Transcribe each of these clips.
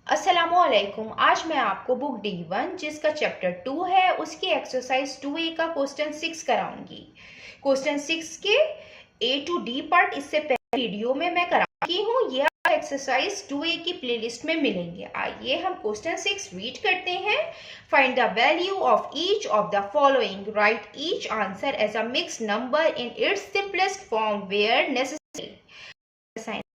अस्सलामुअलैकुम। आज मैं आपको बुक D1 जिसका चैप्टर 2 है उसकी एक्सरसाइज 2A का क्वेश्चन 6 कराऊंगी। क्वेश्चन 6 के A to D पार्ट इससे पहले वीडियो में मैं करा चुकी हूँ। ये एक्सरसाइज 2A की प्लेलिस्ट में मिलेंगे। आइए हम क्वेश्चन 6 रीड करते हैं। Find the value of each of the following, write each answer as a mixed number in its simplest form where necessary.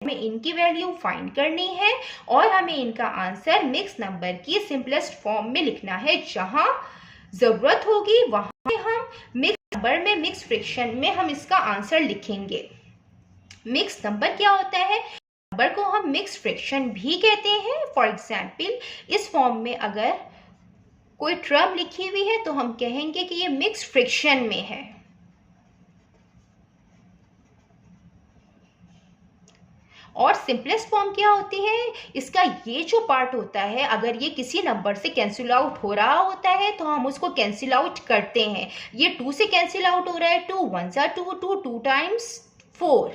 हमें इनकी वैल्यू फाइंड करनी है और हमें इनका आंसर मिक्स नंबर की सिंपलेस्ट फॉर्म में लिखना है। जहां जरूरत होगी वहां पे हम मिक्स नंबर में मिक्स फ्रैक्शन में हम इसका आंसर लिखेंगे। मिक्स नंबर क्या होता है? नंबर को हम मिक्स फ्रैक्शन भी कहते हैं। फॉर एग्जाम्पल, इस फॉर्म में अगर कोई टर्म लिखी हुई है तो हम कहेंगे कि ये मिक्स फ्रैक्शन में है। और सिंपलेस्ट फॉर्म क्या होती है? इसका ये जो पार्ट होता है, अगर ये किसी नंबर से कैंसिल आउट हो रहा होता है तो हम उसको कैंसिल आउट करते हैं। ये 2 से कैंसिल आउट हो रहा है, 2 1 जा 2, 2 टाइम्स 4,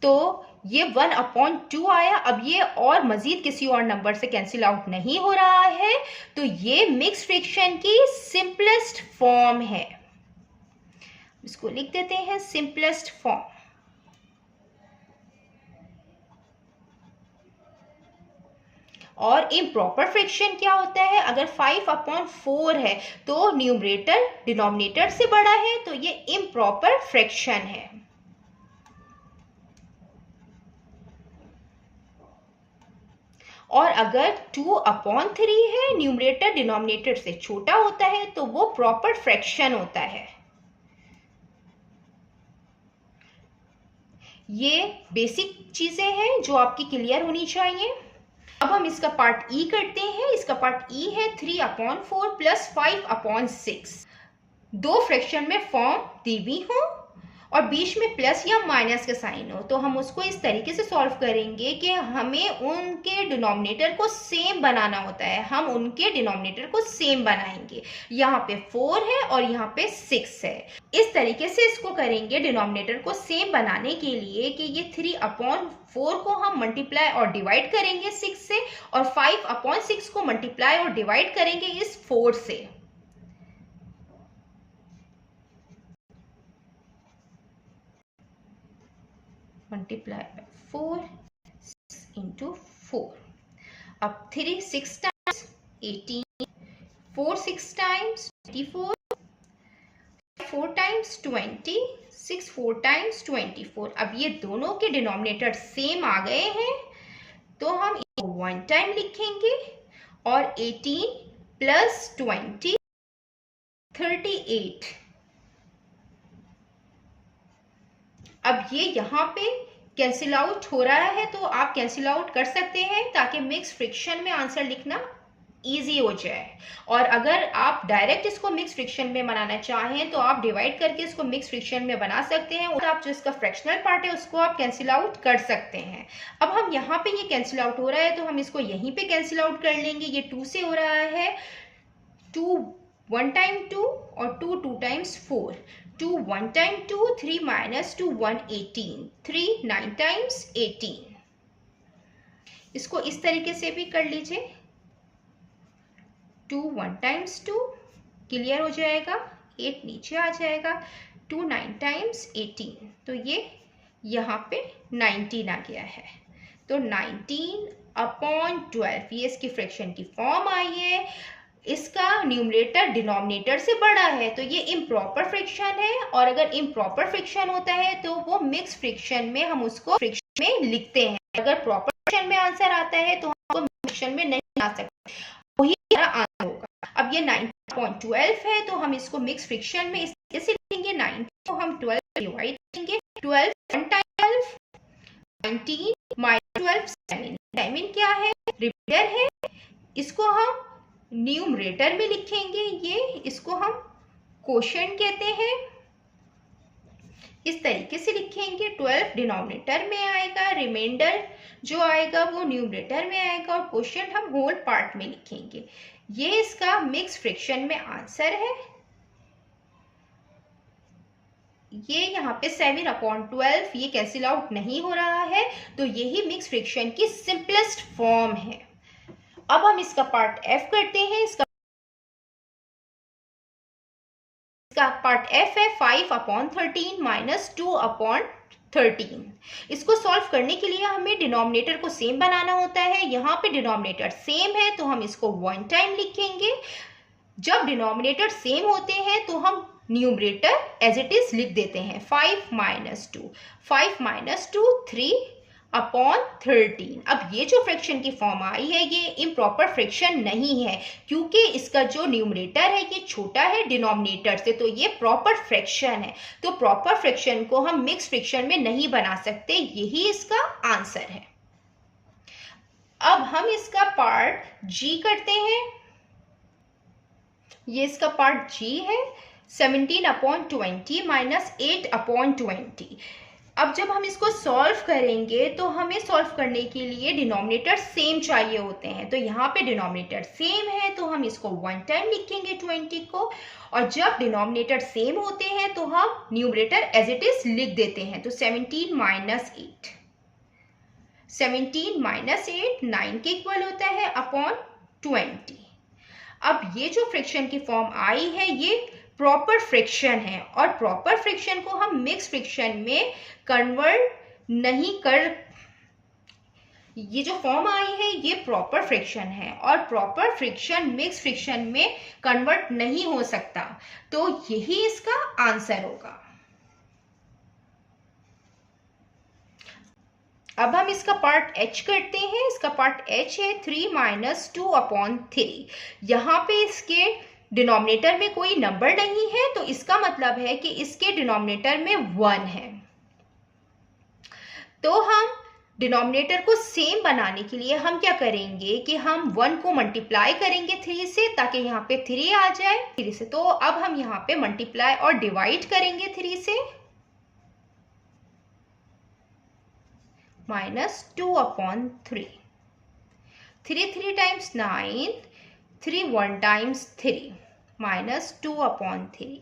तो ये 1/2 आया। अब ये और मजीद किसी और नंबर से कैंसिल आउट नहीं हो रहा है, तो ये मिक्स फ्रैक्शन की सिंपलेस्ट फॉर्म है। इसको लिख देते हैं सिंपलेस्ट फॉर्म। और इम्प्रॉपर फ्रैक्शन क्या होता है? अगर 5/4 है तो न्यूमरेटर डिनोमिनेटर से बड़ा है, तो ये इम्प्रॉपर फ्रैक्शन है। और अगर 2/3 है, न्यूमरेटर डिनोमिनेटर से छोटा होता है, तो वो प्रॉपर फ्रैक्शन होता है। ये बेसिक चीजें हैं जो आपकी क्लियर होनी चाहिए। अब हम इसका पार्ट ई करते हैं। इसका पार्ट ई है 3/4 प्लस 5/6। दो फ्रैक्शन में फॉर्म दी हुई हो और बीच में प्लस या माइनस का साइन हो, तो हम उसको इस तरीके से सॉल्व करेंगे कि हमें उनके डिनोमिनेटर को सेम बनाना होता है। हम उनके डिनोमिनेटर को सेम बनाएंगे। यहाँ पे 4 है और यहाँ पे 6 है। इस तरीके से इसको करेंगे डिनोमिनेटर को सेम बनाने के लिए कि ये 3/4 को हम मल्टीप्लाई और डिवाइड करेंगे 6 से, और 5/6 को मल्टीप्लाई और डिवाइड करेंगे इस 4 से। Multiply by 4 into 4। अब 3 6 times 18, 4 6 times 24, 4 times 20, 6 4 times 24। अब ये दोनों के डिनोमिनेटर सेम आ गए हैं, तो हम इसको 1 टाइम लिखेंगे और 18 प्लस 20 38। अब ये यहाँ पे कैंसिल आउट हो रहा है, तो आप कैंसिल आउट कर सकते हैं ताकि मिक्स फ्रैक्शन में आंसर लिखना इजी हो जाए। और अगर आप डायरेक्ट इसको मिक्स फ्रैक्शन में बनाना चाहें तो आप डिवाइड करके इसको मिक्स फ्रैक्शन में बना सकते हैं, और आप जो इसका फ्रैक्शनल पार्ट है उसको आप कैंसिल आउट कर सकते हैं। अब हम यहाँ पे ये कैंसिल आउट हो रहा है तो हम इसको यहीं पे कैंसिल आउट कर लेंगे। ये 2 से हो रहा है, 2 1 टाइम 2 और 2 2 टाइम्स 4, 2 1 टाइम 2, 3 minus 2 1 18, 3 9 टाइम्स 18। इसको इस तरीके से भी कर लीजिए, 2 1 टाइम्स 2 क्लियर हो जाएगा, 8 नीचे आ जाएगा, 2 9 टाइम्स 18, तो ये यहाँ पे 19 आ गया है। तो 19/12 ये इसकी फ्रैक्शन की फॉर्म आई है। इसका न्यूमरेटर डिनोमिनेटर से बड़ा है, तो ये इम्प्रॉपर फ्रैक्शन है। और अगर इम्प्रॉपर फ्रैक्शन होता है तो वो मिक्स फ्रैक्शन में हम उसको फ्रैक्शन में लिखते हैं। अगर प्रॉपर फ्रैक्शन में आंसर आता है तो हम फ्रैक्शन में नहीं आ सकते, वही हमारा आंसर होगा। अब ये 19/12 है, तो हम इसको मिक्स फ्रैक्शन में इस तरीके से लिखेंगे। 19 को हम 12 डिवाइड करेंगे, 12 1 टाइम 12, 19 माइनस 12 7। 7 क्या है? रिमाइंडर है। इसको हम न्यूमरेटर में लिखेंगे, ये इसको हम क्वोशिएंट कहते हैं। इस तरीके से लिखेंगे, 12 डिनोमिनेटर में आएगा, रिमाइंडर जो आएगा वो न्यूमरेटर में आएगा, और क्वोशिएंट हम होल पार्ट में लिखेंगे। ये इसका मिक्स फ्रैक्शन में आंसर है। ये यहाँ पे 7/12 ये कैंसिल आउट नहीं हो रहा है, तो यही मिक्स फ्रैक्शन की सिंपलेस्ट फॉर्म है। अब हम इसका पार्ट एफ करते हैं। इसका पार्ट एफ है 5/13 माइनस 2/13। इसको सॉल्व करने के लिए हमें डिनोमिनेटर को सेम बनाना होता है। यहाँ पे डिनोमिनेटर सेम है तो हम इसको 1 टाइम लिखेंगे। जब डिनोमिनेटर सेम होते हैं तो हम न्यूमरेटर एज इट इज लिख देते हैं। 5 - 2, 5 - 2 3/13। अब ये जो फ्रैक्शन की फॉर्म आई है ये इम्प्रॉपर फ्रैक्शन नहीं है, क्योंकि इसका जो न्यूमरेटर है ये छोटा है डिनोमिनेटर से, तो ये प्रॉपर फ्रैक्शन है। तो प्रॉपर फ्रैक्शन को हम मिक्स फ्रैक्शन में नहीं बना सकते, यही इसका आंसर है। अब हम इसका पार्ट जी करते हैं। ये इसका पार्ट जी है 17/20 माइनस 8/20। अब जब हम इसको सॉल्व करेंगे तो हमें सॉल्व करने के लिए डिनोमिनेटर सेम चाहिए होते हैं। तो यहाँ पे डिनोमिनेटर सेम है तो हम इसको 1 टाइम लिखेंगे 20 को, और जब डिनोमिनेटर सेम होते हैं तो हम न्यूमरेटर एज इट इज लिख देते हैं। तो 17 - 8, 17 - 8 9 के इक्वल होता है अपॉन 20। अब ये जो फ्रैक्शन की फॉर्म आई है ये प्रॉपर फ्रैक्शन है, और प्रॉपर फ्रैक्शन को हम मिक्स फ्रैक्शन में कन्वर्ट नहीं कर, ये जो फॉर्म आई है ये प्रॉपर फ्रैक्शन है, और प्रॉपर फ्रैक्शन मिक्स फ्रैक्शन में कन्वर्ट नहीं हो सकता, तो यही इसका आंसर होगा। अब हम इसका पार्ट एच करते हैं। इसका पार्ट एच है 3 - 2/3। यहाँ पे इसके डिनोमिनेटर में कोई नंबर नहीं है तो इसका मतलब है कि इसके डिनोमिनेटर में 1 है। तो हम डिनोमिनेटर को सेम बनाने के लिए हम क्या करेंगे कि हम 1 को मल्टीप्लाई करेंगे 3 से, ताकि यहाँ पे 3 आ जाए 3 से। तो अब हम यहाँ पे मल्टीप्लाई और डिवाइड करेंगे 3 से, -2/3। 3 3 टाइम्स 9, 3 1 टाइम्स 3, -2/3।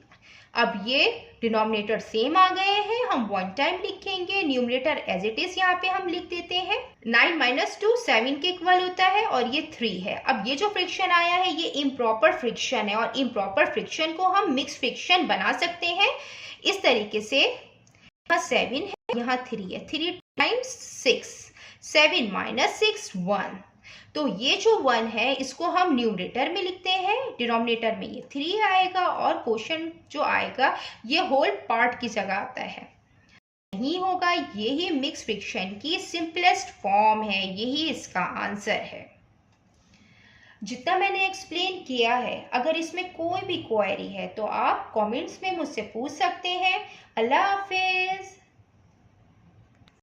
अब ये डिनोमिनेटर सेम आ गए हैं, हम 1 टाइम लिखेंगे, न्यूमरेटर एज इट इज यहाँ पे हम लिख देते हैं। 9 - 2 7 के इक्वल होता है, और ये 3 है। अब ये जो फ्रैक्शन आया है ये इम्प्रॉपर फ्रैक्शन है, और इम्प्रॉपर फ्रैक्शन को हम मिक्स फ्रैक्शन बना सकते हैं इस तरीके से। यहाँ 7 है, यहाँ 3 है, 3 टाइम्स 6, 7 - 6 1। तो ये जो 1 है इसको हम न्यूमरेटर में लिखते हैं, डिनोमिनेटर में ये 3 आएगा, और क्वेश्चन जो आएगा ये होल पार्ट की जगह आता है, नहीं होगा। यही मिक्स फ्रैक्शन की सिंपलेस्ट फॉर्म है, यही इसका आंसर है। जितना मैंने एक्सप्लेन किया है, अगर इसमें कोई भी क्वेरी है तो आप कमेंट्स में मुझसे पूछ सकते हैं। अल्लाह हाफिज।